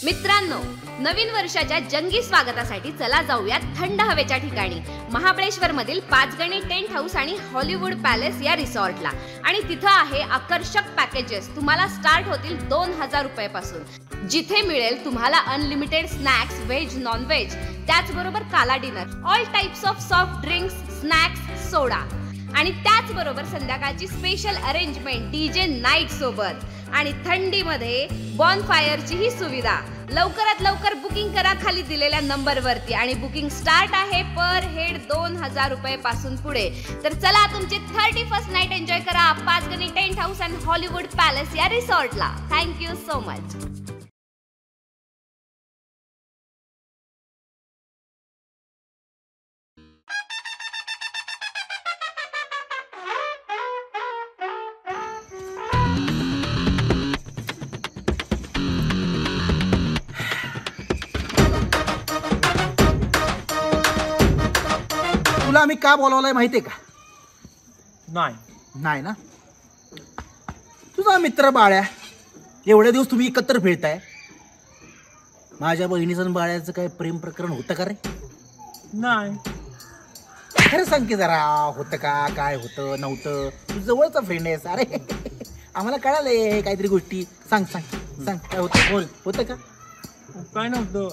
मित्रांनो, नवीन वर्षाच्या जंगी स्वागतासाठी चला जाऊयात थंड हवेच्या ठिकाणी महाबळेश्वर मधील पाचगणी टेंट हाऊस आणि हॉलिवूड पॅलेस या रिसॉर्टला। आणि तिथं आहे आकर्षक पॅकेजेस, तुम्हाला स्टार्ट होतील 2000 रुपयापासून, जिथे मिळेल तुम्हाला unlimited snacks, veg non veg, त्याचबरोबर gala dinner, all types of soft drinks, snacks, soda आणि त्याचबरोबर संध्याकाळची स्पेशल अरेंजमेंट डीजे नाईट सोबत आणि थंडीमध्ये बॉनफायरची ही सुविधा। लवकरात लवकर बुकिंग करा खाली दिलेल्या नंबरवरती आणि बुकिंग स्टार्ट आहे पर हेड 2000 रुपये पासून पुढे। तर चला तुमची 31st नाईट एन्जॉय करा Panchgani tent house and Hollywood palace या रिसॉर्टला। Thank you so much. तुला आम्ही का बोलावलंय माहितीये का? नाही ना? तुझा मित्र बाळ्या, एवढे दिवस तुम्ही एकत्र फिरताय, माझ्या बहिणीचं आणि बाळ्याचं काय प्रेम प्रकरण होतं का रे? नाही, खरं सांग की जरा, होतं का? काय होतं नव्हतं? तू जवळचा फ्रेंड आहेस, अरे आम्हाला कळालंय काहीतरी गोष्टी। सांग सांग सांग, काय होतं? बोल, होतं का? काय नव्हतं।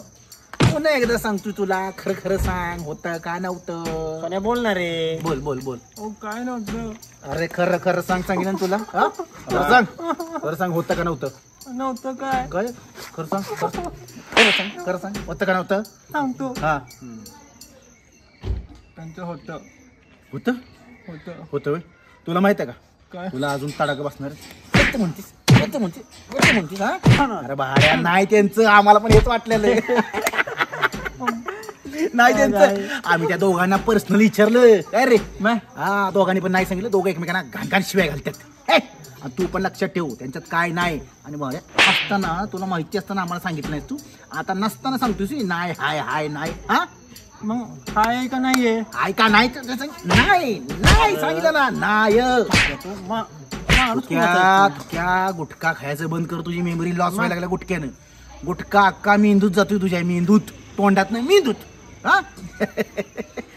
पुन्हा एकदा सांगतो तुला, खरं खरं सांग, होतं का नव्हतं? पण बोलणार रे। बोल बोल बोल। काय नव्हतं। अरे खरं खरं सांग, सांगितलं ना तुला। हा? खरं सांग, होतं का नव्हतं? नव्हतं काय? काय? खरं सांग, खरं सांग, होतं का नव्हतं? सांगतो। हा, त्यांचं होतं होतं होतं होतं होय? तुला माहित आहे का? काय? तुला अजून तडाख बसणार आहे। म्हणतीस हा? अरे भाड्या, नाही त्यांचं, आम्हाला पण हेच वाटलेलं आहे। नाही त्यांचं, आम्ही त्या दोघांना पर्सनली विचारलं, काय रे? हा, दोघांनी पण नाही सांगितलं, दोघं एकमेकांना घाण शिवाय घालतात। आणि तू पण लक्षात ठेव, त्यांच्यात काय नाही। आणि भाड्या, असताना तुला माहिती असताना आम्हाला सांगितलं नाही, तू आता नसताना सांगतोस नाही, हाय हाय नाही। हा, मग हाय का नाहीये? हाय का नाही? नाही नाही सांगितलं ना, नाही। क्या गुटखा खायचं बंद कर, तुझी मेमरी लॉस व्हायला लागला गुटक्यानं। गुटखा अक्का मेंदूत जातोय तुझ्या, मेंदूत, तोंडात नाही, मेंदूत। हा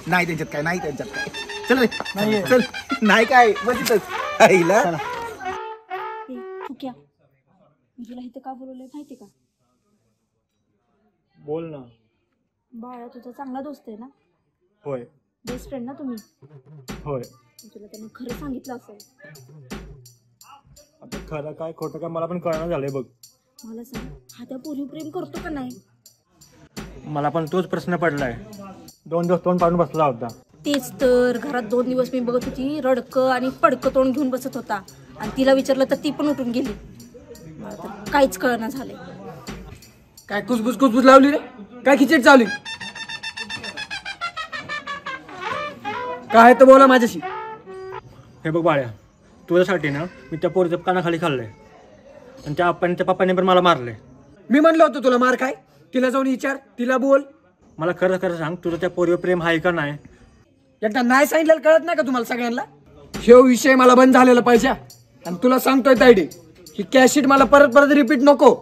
नाही त्यांच्यात काय, नाही त्यांच्यात काय। चल रे, नाही चल, नाही काय बघितच आईला। तुक्या, मी तुला इथं का बोलवलंय माहिती का? बोल ना। बाळा तुझा चांगला दोस्त आहे ना? होय बेस्ट फ्रेंड ना तुम्ही? होय। तुला त्याने खरं सांगितलं असेल। आता खरं काय खोटं काय मला पण कळणार झालंय बघ। मला सांग, हा त्या पोरी प्रेम करतो का नाही? मला पण तोच प्रश्न पडलाय, 2 दिवस तोंड पाडून बसला होता। तेच तर, घरात 2 दिवस मी बघत होती, रडकं आणि पडकं तोंड घेऊन बसत होता, आणि तिला विचारलं तर ती पण उठून गेली। मला तर काहीच कळना झालंय। काय कुसबुस लावली रे? काय खिचडी चावली? काय तर बोला माझ्याशी। हे बघ बाळ्या, तुझ्यासाठी ना मी त्या पोरीच्या कानाखाली खाल्लंय, आणि त्या त्या पप्पाने पण मला मारलंय। मी म्हणलं होतं तुला मार काय? तिला जाऊन विचार, तिला बोल। मला खरं खरं सांग, तुझं त्या पोरीवर प्रेम आहे का नाही? एकदा नाही सांगितलं कळत नाही का तुम्हाला सगळ्यांना? हे विषय मला बंद झालेला पाहिजे, आणि तुला सांगतोय तायडे, ही कॅशिट मला परत रिपीट नको।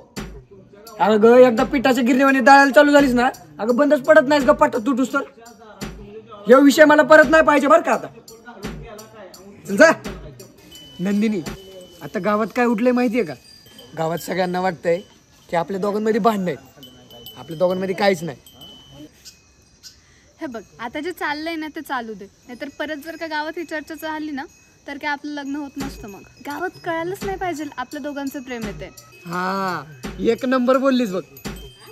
अगं एकदा पिठाच्या गिरणीवाणी दळायला चालू झालीस ना, अगं बंदच पडत नाहीस गप्पा तुटूस तर। हे विषय मला परत नाही पाहिजे बरं का? आता चल जा। नंदिनी, आता गावात काय उठलंय माहितीये का? गावात सगळ्यांना वाटतंय की आपल्या दोघांमध्ये भांडण आहे, आपल्या दोघांमध्ये काहीच नाही। हे बघ, आता जे चाललंय ना ते चालू दे, नाहीतर परत जर का गावात ही चर्चा झाली ना तर काय आपलं लग्न होत नसतं। मग गावात कळायलाच नाही पाहिजे आपल्या दोघांचं प्रेम येते। हा, एक नंबर बोललीस बघ।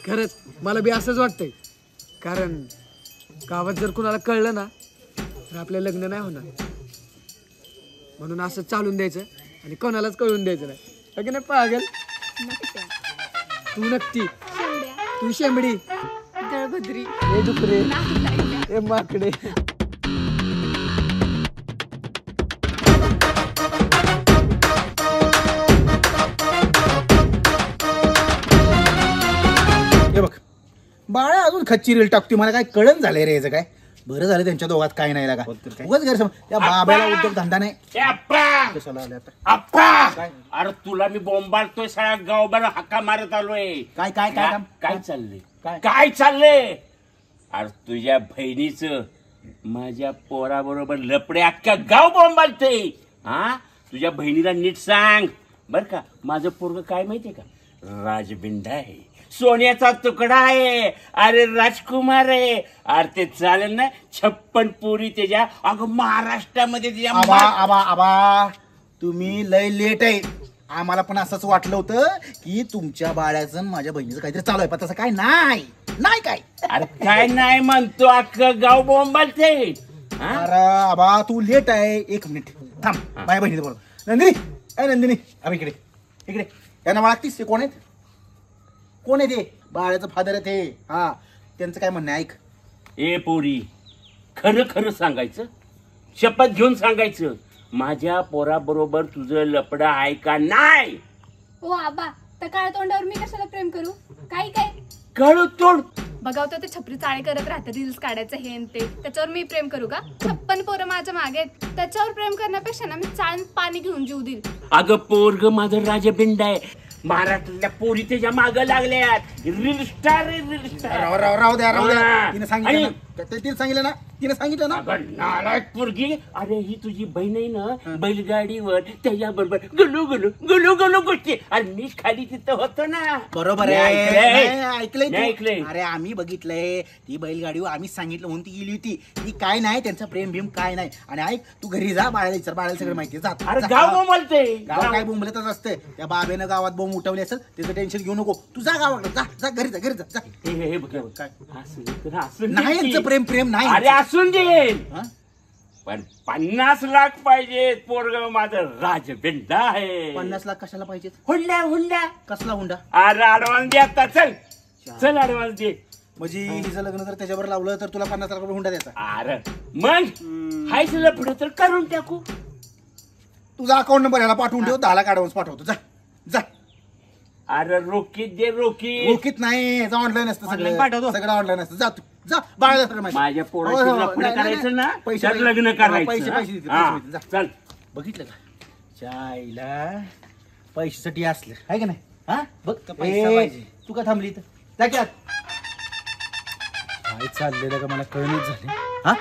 खरंच मला बी असंच वाटतंय, कारण गावात जर कुणाला कळलं ना तर आपलं लग्न नाही होणार। म्हणून असं चालून द्यायचं आणि कोणालाच कळून द्यायचं नाही, अगं नाही पागल? तू नक्की, तू शेंबडी, दळभद्री, ए डुकरे, ए माकडे। हे बघ बाळा, अजून खच्ची रील टाकतोय, मला काय कळण झालंय रे याचं काय? बरं झालं त्यांच्या दोघात काय नाही लागा उगाच गैरसमज. त्या बाब्याला उद्योग धंदा नाही. कशाला आले आता? अरे तुला मी बोंबाळतोय सगळ्या गावभर हक्का मारत आलोय. काय काय काय काम? काय चाललंय काय? काय चाललंय? अरे तुझ्या बहिणीच माझ्या पोराबरोबर लपडे अख्ख्या गाव बोंबाळते. हा तुझ्या बहिणीला नीट सांग बर का. माझं पोरग काय माहितीये का, राजबिंडा आहे, सोन्याचा तुकडा आहे, अरे राजकुमार आहे. अरे ते चालेल ना 56 पोरी त्याच्या अगं महाराष्ट्रामध्ये आबा आबा आबा तुम्ही लय लेट आहे. आम्हाला पण असंच वाटलं होतं की तुमच्या बाळ्याचं आणि माझ्या बहिणीचं काहीतरी चालू आहे, पण तसं काय नाही. नाही काय? अरे काय नाही म्हणतो, अख्खं गाव बोंबालते. अरे आबा तू लेट आहे. एक मिनिट थांब, माझ्या बहिणीचं बोल. नंदिनी, अरे नंदिनी, अब इकडे इकडे. यांना वाटतीस ते कोण आहेत? कोण आहे ते? बाळाचं फादर आहे ते. हा त्यांचं काय म्हणणं आहे ऐक. ए पोरी, खरं खरं सांगायचं, शपथ घेऊन सांगायचं, माझ्या पोराबरोबर तुझं लपडं आहे का नाही? ओ आबा, त्या काळ्या तोंडावर मी कशाला प्रेम करू? काय काय कळू तोड. बघावतो ते छपरी चाळे करत राहते, रील्स काढायचं हे आणि ते, त्याच्यावर मी प्रेम करू का? 56 पोरं माझ्या मागे आहेत. त्याच्यावर प्रेम करण्यापेक्षा ना मी चाळण पाणी घेऊन जीव देईल. अगं पोरग माझं राजबिंड आहे, महाराष्ट्रातल्या पोरी त्याच्या माग लागल्यात. रील स्टार आहे, रील स्टार. राहू द्या राहू द्या. हा. तिने सांगितलं ना, तिने सांगितलं ना, तिने सांगितलं ना. अगं नालायक पोरगी, अरे ही तुझी बहीण आहे ना, बैलगाडीवर त्याच्या बरोबर गुलू गुलू गुलू गुलू गोष्टी. अरे मी खाली तिथं होतो ना. बरोबर मी आहे. ऐकलंय. नाही, ऐकलंय मी तू. ऐकलंय. अरे आम्ही बघितलंय ती बैलगाडीवर, आम्ही सांगितलं म्हणून ती गेली होती. ती काय नाही, त्यांचं प्रेम भीम काय नाही. आणि ऐक तू घरी जा, बाळाला विचार, बाळाला सगळं माहिती आहे. जा, अरे जा. गाव बोंबलते. गाव काय बोंबलतच असतं. त्या बाबेनं गावात बोंब उठवली असेल, त्याचं टेन्शन घेऊ नको. तू जा गावाकडे, जा जा घरी जा, घरी जा, जा. हे बघ काय असं तर असून नाही दे. यांचं प्रेम प्रेम नाही. अरे असून दे, हा? पण 50 लाख पाहिजे. पोरग माझं राजबिंडा आहे. 50 लाख कशाला पाहिजेत? हुंडा हुंडा. कसला हुंडा? अरे ऍडव्हान्स दे आता. चल चल ऍडव्हान्स दे. म्हणजे हिचं लग्न जर त्याच्यावर लावलं तर तुला 50 लाख रुपये हुंडा द्यायचा. अरे मग हायच पुढे तर करून टाकू. तुझा अकाउंट नंबर याला पाठवून ठेव, 10 लाख ऍडव्हान्स पाठवतो. जा जा. अरे रोकीत दे, रोकीत. रोखीत नाही, ऑनलाईन असतं Online सगळं. पाठवतो. सगळं ऑनलाईन असतं. जा तू जा, बाळाला सगळं माहिती. माझ्या पोराची हो, हो, लफडं नाही, नाही, करायचं ना, पैसे त्यात लग्न हा, करायचं. पैसे हा? पैसे देते, हा, पैसे देते. जा. चल. बघितलं का चायला पैशासाठी असलं आहे का नाही? हा बघ पैसा ए, पाहिजे. तू का थांबली इथं? जा की आत. काय चाललेलं का मला कळणच झाले. हा